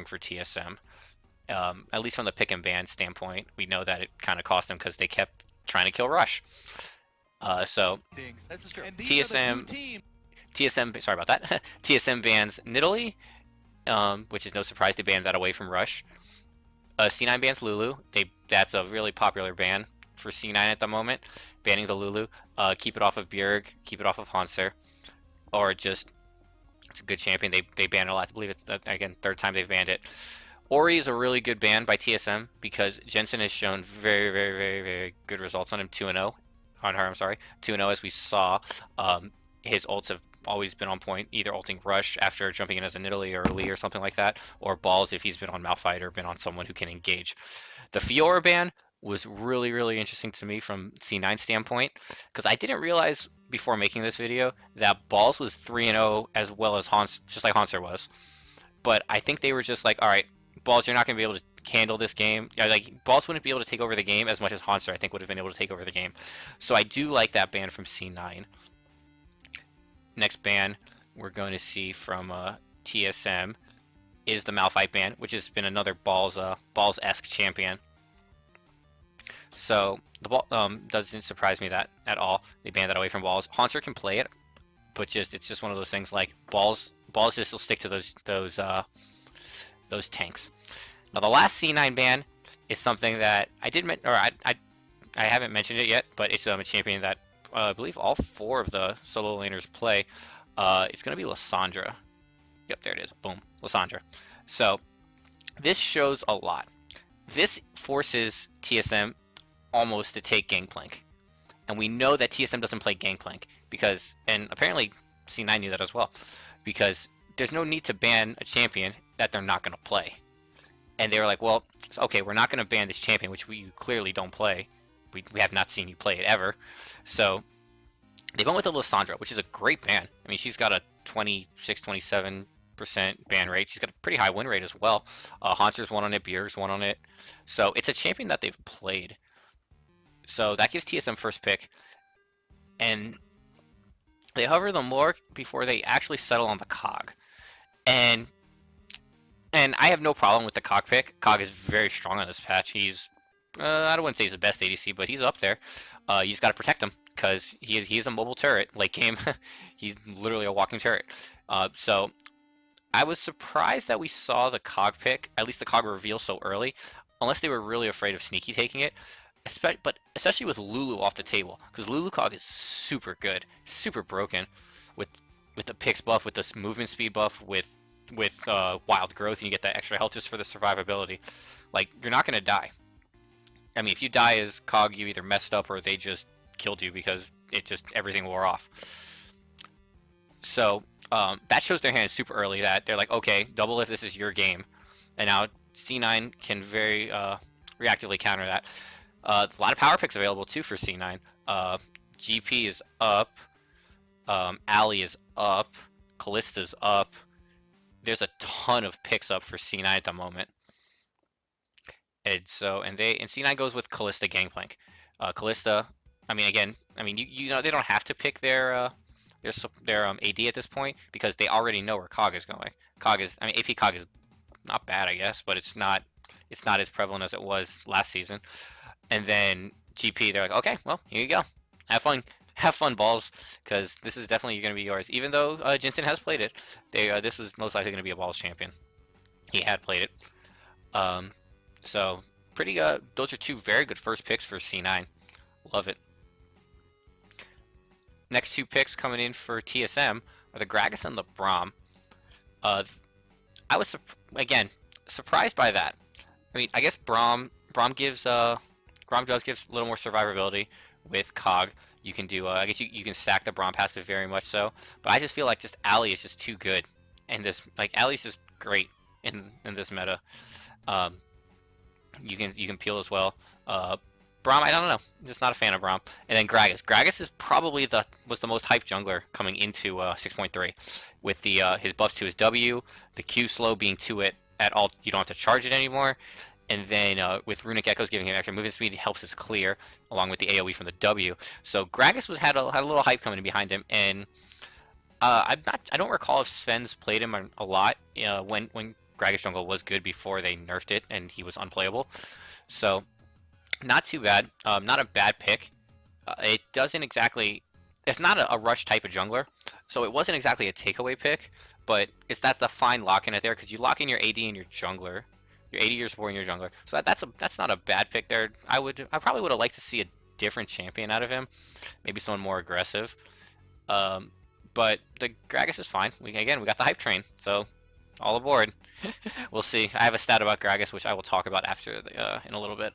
for TSM. At least from the pick and ban standpoint, we know that it kind of cost them because they kept trying to kill Rush. So This is true. And these are the two TSM teams. TSM, sorry about that. TSM bans Nidalee, which is no surprise. They banned that away from Rush. C9 bans Lulu. That's a really popular ban for C9 at the moment. Banning the Lulu. Keep it off of Bjerg. Keep it off of Hanser. Or just it's a good champion. They ban it a lot. I believe it's again third time they've banned it. Ori is a really good ban by TSM because Jensen has shown very, very, very, very good results on him. 2-0 on her. I'm sorry, 2-0 as we saw. His ults have always been on point, either ulting Rush after jumping in as a Nidalee or a Lee or something like that, or Balls if he's been on Malphite or been on someone who can engage. The Fiora ban was really, really interesting to me from C9 standpoint because I didn't realize before making this video that Balls was 3-0 as well as Hans, just like Hanser was. But I think they were just like, all right, Balls, you're not going to be able to handle this game. Yeah, like Balls wouldn't be able to take over the game as much as Hanser I think would have been able to take over the game. So I do like that ban from C9. Next ban we're going to see from TSM is the Malphite ban, which has been another Balls-esque champion. So the ball doesn't surprise me that at all. They banned that away from Balls. Hanser can play it, but it's just one of those things like Balls just will stick to those tanks. Now the last C9 ban is something that I haven't mentioned it yet, but it's a champion that I believe all 4 of the solo laners play. It's going to be Lissandra. Yep, there it is. Boom, Lissandra. So this shows a lot. This forces TSM almost to take Gangplank. And we know that TSM doesn't play Gangplank because, and apparently C9 knew that as well, because there's no need to ban a champion that they're not going to play. And they were like, well, okay, we're not going to ban this champion, which we clearly don't play. We have not seen you play it ever. So they went with a Lissandra, which is a great ban. I mean, she's got a 26, 27% ban rate. She's got a pretty high win rate as well. Hanser's won on it, Bjerg's won on it. So it's a champion that they've played. So that gives TSM first pick. And they hover the more before they actually settle on the Cog. And I have no problem with the Cog pick. Cog is very strong on this patch. He's I don't want to say he's the best ADC, but he's up there. You just got to protect him because he is a mobile turret. Late game, he's literally a walking turret. So I was surprised that we saw the Cog pick, at least the Cog reveal so early, unless they were really afraid of Sneaky taking it. But especially with Lulu off the table, because Lulu Cog is super good, super broken, with the picks buff, with the movement speed buff, with wild growth, and you get that extra health just for the survivability. Like, you're not gonna die. I mean, if you die as Cog, you either messed up or they just killed you because everything wore off. So that shows their hand super early that they're like, okay, double if this is your game, and now C9 can very reactively counter that. A lot of power picks available too for C9. GP is up, Ali is up, Kallista's up. There's a ton of picks up for C9 at the moment. And so C9 goes with Kallista Gangplank. Kallista, I mean, again, you know they don't have to pick their AD at this point because they already know where Cog is going. AP Cog is not bad, I guess, but it's not as prevalent as it was last season. And then GP, they're like, okay, well, here you go. Have fun, Balls, because this is definitely going to be yours. Even though Jensen has played it, this was most likely going to be a Balls champion. He had played it. So pretty those are 2 very good first picks for C9. Love it. Next 2 picks coming in for TSM are the Gragas and the Braum. I was again surprised by that. I mean, I guess Braum does give a little more survivability with Cog. You can do I guess you can stack the Braum passive very much so, but I just feel like just Ali is just too good, and this like Ali's just great in this meta. You can peel as well. Braum, I don't know. I'm just not a fan of Braum. And then Gragas. Gragas is probably was the most hyped jungler coming into 6.3 with the his buffs to his W, the Q slow being to it at all. You don't have to charge it anymore. And then with Runic Echoes giving him extra movement speed, it helps his clear along with the AoE from the W. So Gragas had a little hype coming in behind him, and I don't recall if Sven's played him a lot when Gragas jungle was good before they nerfed it and he was unplayable. So not too bad. Not a bad pick. It doesn't exactly. It's not a rush type of jungler, so it wasn't exactly a takeaway pick. But that's a fine lock in it there because you lock in your AD and your jungler, your AD, your support, and your jungler. So that's not a bad pick there. I probably would have liked to see a different champion out of him, maybe someone more aggressive. But the Gragas is fine. We got the hype train, so all aboard. We'll see. I have a stat about Gragas which I will talk about after in a little bit.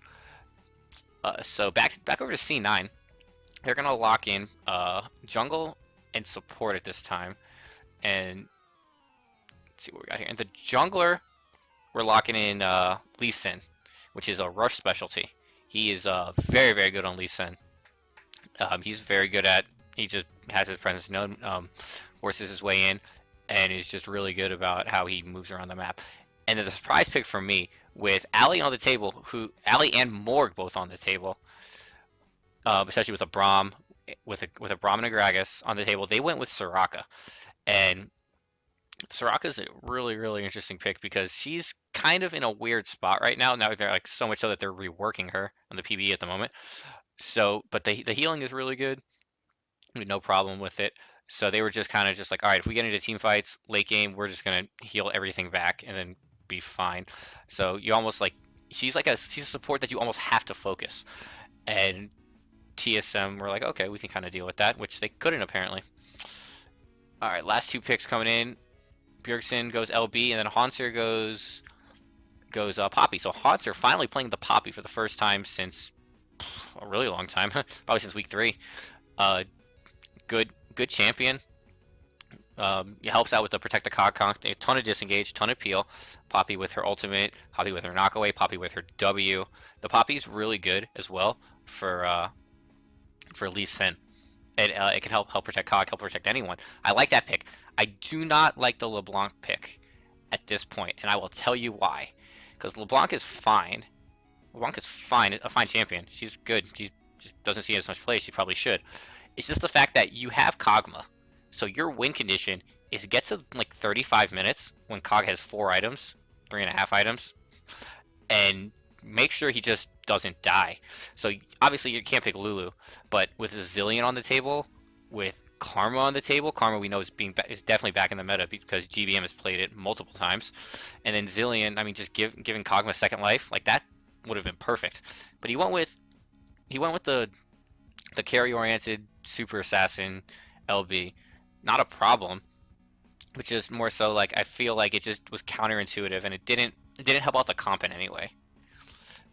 So back over to C9. They're gonna lock in jungle and support at this time, and let's see what we got here. And the jungler, we're locking in Lee Sin, which is a rush specialty. He is very, very good on Lee Sin. He's very good at. He just has his presence known, forces his way in, and is just really good about how he moves around the map. And then the surprise pick for me with Ali on the table, Ali and Morg both on the table. Especially with a Braum, with a Braum and a Gragas on the table, they went with Soraka, and Soraka's a really, really interesting pick because she's kind of in a weird spot right now. Now they're like so much so that they're reworking her on the PBE at the moment. So, but the healing is really good, no problem with it. So they were just kind of just like, all right, if we get into team fights late game, we're just gonna heal everything back and then be fine. So you almost like she's a support that you almost have to focus, and TSM were like, okay, we can kind of deal with that, which they couldn't apparently. All right, last two picks coming in. Bjergsen goes LB, and then Haunter goes Poppy. So Haunter finally playing the Poppy for the first time since a really long time, probably since week 3. Good champion. It helps out with the protect the cog conk. A ton of disengage, ton of peel. Poppy with her ultimate, Poppy with her knockaway, Poppy with her W. The Poppy's really good as well for Lee Sin. It can help protect Cog, help protect anyone. I like that pick. I do not like the LeBlanc pick at this point, and I will tell you why. Because LeBlanc is fine. LeBlanc is fine, a fine champion. She's good. She just doesn't see as much play as she probably should. It's just the fact that you have Kog'Maw. So your win condition is get to like 35 minutes when Cog has 4 items, 3.5 items, and make sure he just doesn't die. So obviously you can't pick Lulu, but with Zillion on the table, with Karma on the table, Karma we know is definitely back in the meta because GBM has played it multiple times, and then Zillion, I mean, just giving Kog'Maw second life, like that would have been perfect. But he went with the carry oriented super assassin LB, not a problem, but just more so like I feel like it just was counterintuitive and it didn't help out the comp in any way.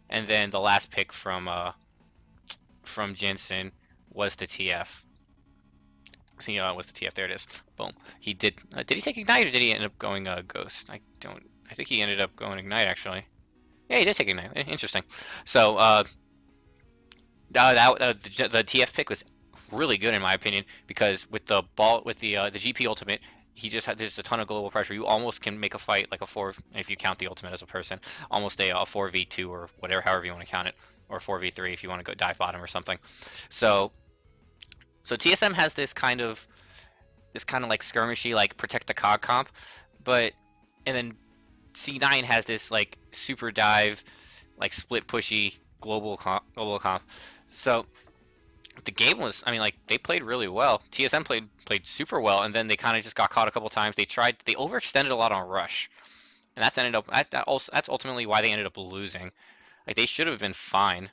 And then the last pick from Jensen was the TF. So was the TF? There it is. Boom. He did. Did he take Ignite or did he end up going Ghost? I think he ended up going Ignite actually. Yeah, he did take Ignite. Interesting. So the TF pick was really good in my opinion because with the GP ultimate, he just had there's a ton of global pressure. You almost can make a fight like a 4 if you count the ultimate as a person, almost a 4v2 or whatever, however you want to count it, or 4v3 if you want to go dive bottom or something. So TSM has this kind of like skirmishy like protect the cog comp, and then C9 has this like super dive, like split pushy global comp. So the game was, I mean, like they played really well. TSM played super well, and then they kind of just got caught a couple times. They overextended a lot on rush, and that's ultimately why they ended up losing. Like they should have been fine.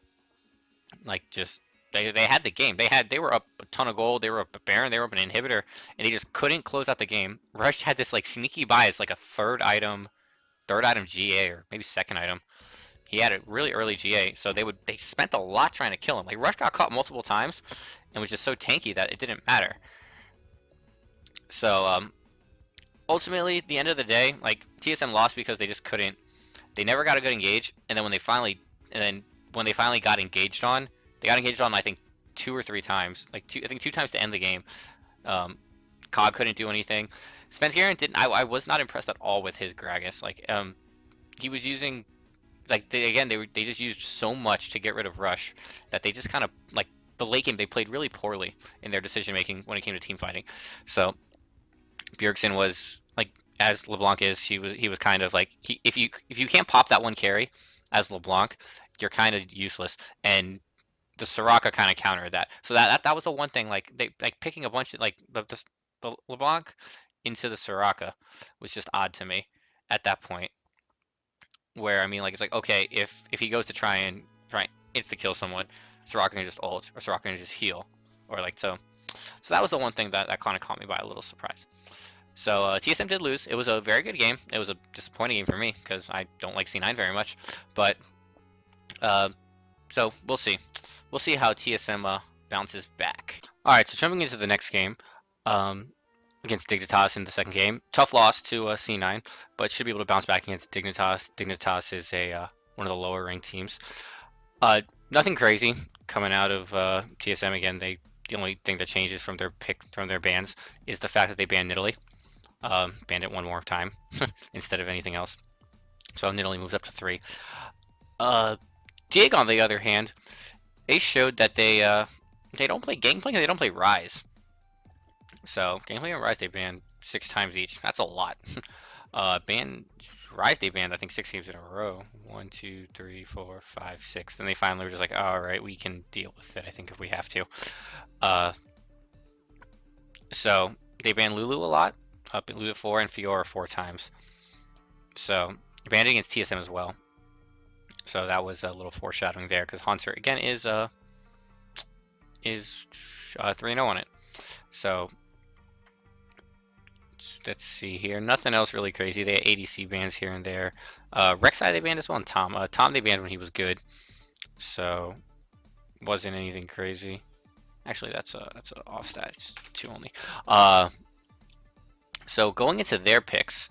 Like just they had the game. They were up a ton of gold. They were up a Baron. They were up an inhibitor, and they just couldn't close out the game. Rush had this like sneaky bias, like a third item GA or maybe second item. He had a really early GA, so they spent a lot trying to kill him. Like Rush got caught multiple times and was just so tanky that it didn't matter. So ultimately, at the end of the day, like TSM lost because they just couldn't. They never got a good engage, and then when they finally got engaged on, they got engaged on I think 2 or 3 times. Like I think 2 times to end the game. Cog couldn't do anything. Svenskeren didn't. I was not impressed at all with his Gragas. Like he was using. Like they just used so much to get rid of Rush that they just kind of like the late game they played really poorly in their decision making when it came to team fighting. So Bjergsen was like as LeBlanc is, he was kind of like if you can't pop that one carry as LeBlanc, you're kind of useless. And the Soraka kind of countered that. So that was the one thing like they like picking a bunch of like the LeBlanc into the Soraka was just odd to me at that point. Where I mean like it's like okay if he goes to try and insta kill someone, Soraka can just ult or Soraka can just heal or like so that was the one thing that kind of caught me by a little surprise. So TSM did lose. It was a very good game. It was a disappointing game for me because I don't like C9 very much. But uh, so we'll see. We'll see how TSM bounces back. All right, so jumping into the next game um, against Dignitas in the second game. Tough loss to C9, but should be able to bounce back against Dignitas. Dignitas is a one of the lower ranked teams. Nothing crazy coming out of TSM again. The only thing that changes from their bans is the fact that they banned Nidalee. Banned it one more time instead of anything else. So Nidalee moves up to 3. Dig, on the other hand, they showed that they don't play Gangplank and they don't play Rise. So Gangplank and Rise they banned 6 times each. That's a lot. Rise they banned I think 6 games in a row. 1, 2, 3, 4, 5, 6. Then they finally were just like, all right, we can deal with it. I think if we have to. So they banned Lulu a lot. Lulu 4 and Fiora 4 times. So banned against TSM as well. So that was a little foreshadowing there because Hunter again is 3-0 on it. So let's see here. Nothing else really crazy. They had ADC bans here and there. Rek'Sai they banned as well, and Tom. Tom they banned when he was good. So wasn't anything crazy. Actually, that's a off stat. It's 2 only. So going into their picks,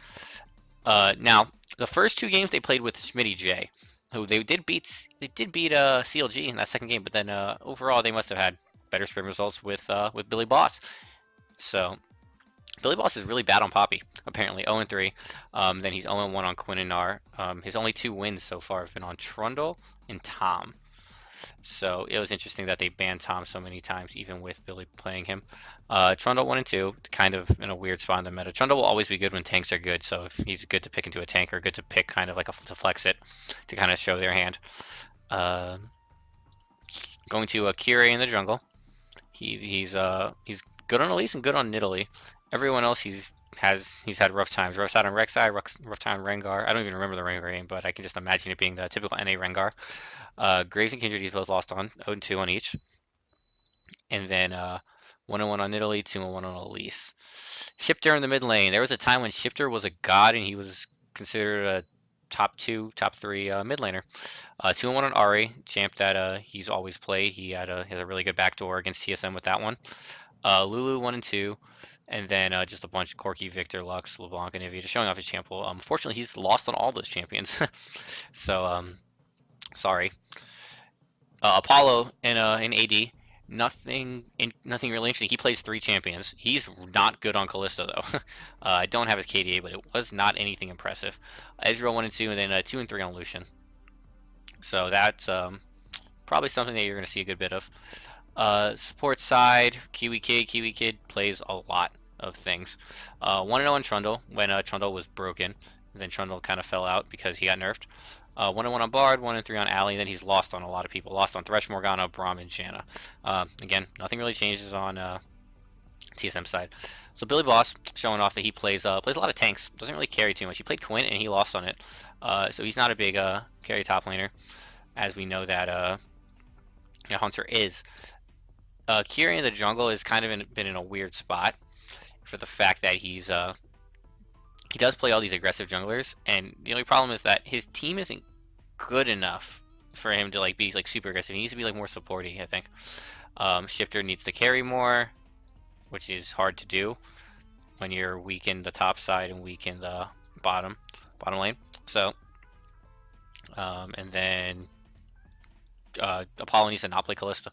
now the first 2 games they played with Smitty J, who they did beat CLG in that second game, but then overall they must have had better sprint results with Billy Boss. So Billy Boss is really bad on Poppy, apparently 0-3. Then he's 0-1 on Quinn and Gnar. His only 2 wins so far have been on Trundle and Tom. So it was interesting that they banned Tom so many times, even with Billy playing him. Trundle 1 and 2, kind of in a weird spot in the meta. Trundle will always be good when tanks are good, so if he's good to pick into a tank or good to pick kind of like to flex it, to kind of show their hand. Going to Kyrie in the jungle. He's good on Elise and good on Nidalee. Everyone else he's had rough times. Rough time on Rek'Sai, rough time on Rengar. I don't even remember the Rengar game, but I can just imagine it being the typical NA Rengar. Graves and Kindred he's both lost on 0-2 on each. And then 1-1 on Nidalee, 2-1 on Elise. Shifter in the mid lane. There was a time when Shifter was a god and he was considered a top 2, top 3 mid laner. 2-1 on Ari, champ that he's always played. He has a really good backdoor against TSM with that one. Lulu 1 and 2. And then just a bunch of Corki, Victor, Lux, LeBlanc, and Ivy, just showing off his champ pool. Unfortunately, he's lost on all those champions. So, sorry. Apollo in AD, nothing really interesting. He plays 3 champions. He's not good on Kalista though. I don't have his KDA, but it was not anything impressive. Ezreal 1 and 2, and then 2 and 3 on Lucian. So that's probably something that you're going to see a good bit of. Support side, Kiwi Kid plays a lot of things. 1-0 on Trundle when Trundle was broken. Then Trundle kind of fell out because he got nerfed. 1-1 on Bard, 1-3 on Ally. Then he's lost on a lot of people. Lost on Thresh, Morgana, Braum, and Shanna. Again, nothing really changes on TSM side. So Billy Boss showing off that he plays a lot of tanks. Doesn't really carry too much. He played Quinn and he lost on it. So he's not a big carry top laner, as we know that Hunter is. Kiri in the jungle has kind of been in a weird spot for the fact that he does play all these aggressive junglers, and the only problem is that his team isn't good enough for him to be super aggressive. He needs to be more supporty, I think. Shifter needs to carry more, which is hard to do when you're weak in the top side and weak in the bottom lane. So, and then Apollo needs to not play Kalista.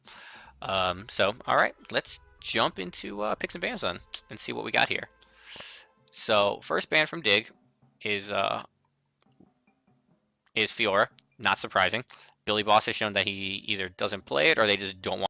So, all right, let's jump into picks and bans then and see what we got here. So, first ban from Dig is Fiora. Not surprising. Billy Boss has shown that he either doesn't play it or they just don't want